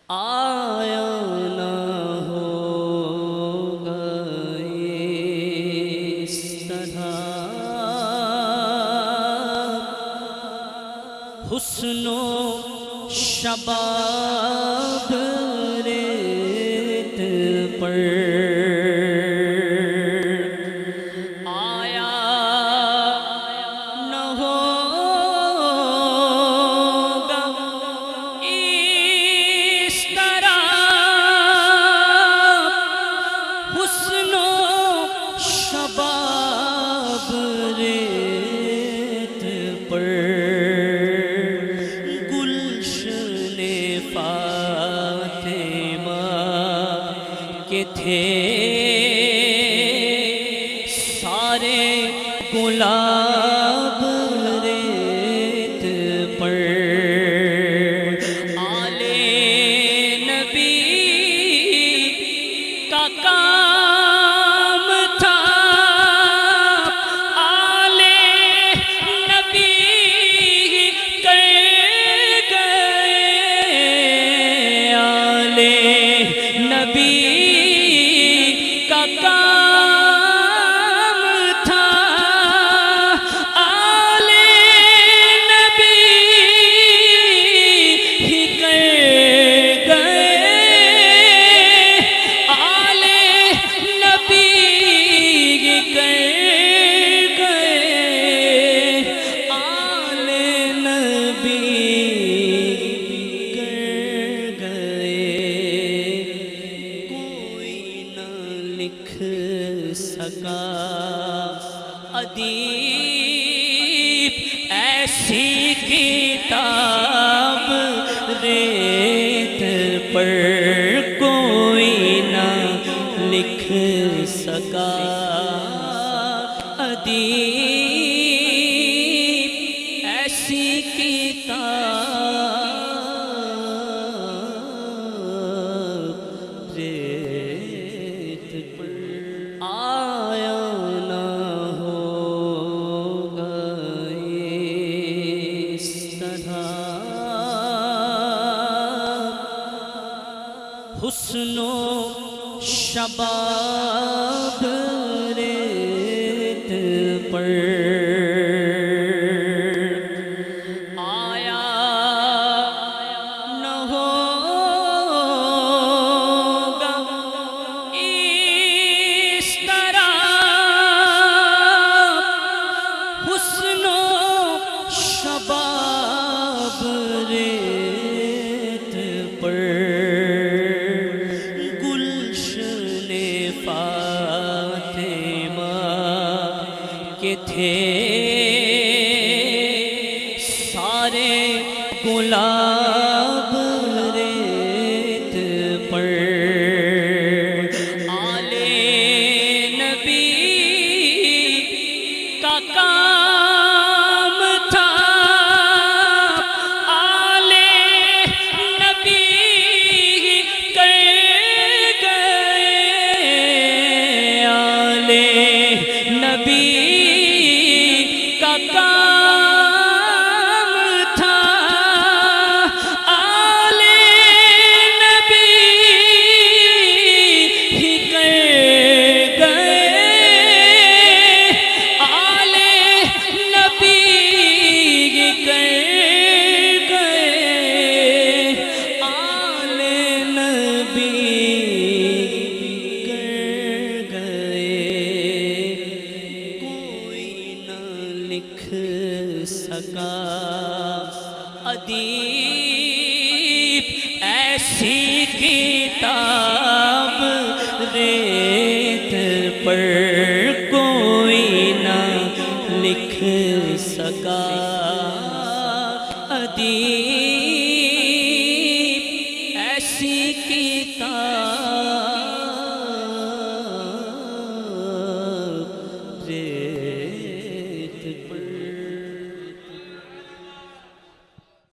آیا نہ ہوگا اس طرح حسن و شباب ریت پر آیا نہ ہوگا اس طرح حسن و شباب ریت پر کے تھے سارے گلاب ریت پر آل نبی کا کام تھا آل نبی کر گئے آل نبی کا کام تھا آل نبی ہی کر گئے آل نبی ہی کر گئے آل نبی کر گئے کوئی نہ لکھ سکا ادیب ایسی کتاب ریت پر کوئی نہ لکھ سکا ادیب ایسی کتاب ریت پر آیا نہ ہوگا اس طرح حسن و شباب ریت پر آیا نہ ہوگا اس طرح حسن و شباب ریت پر گلشن فاطمہ کے تھے سارے گلاب ریت پر آل نبی کا کام تھا آل نبی کر گئے آل نبی کا کام تھا آل نبی ہی کر گئے آل نبی ہی کر گئے آل نبی کر گئے کوئی نہ لکھ سکا ادیب ایسی کتاب ریت پر کوئی نہ لکھ سکا ادیب ایسی کتاب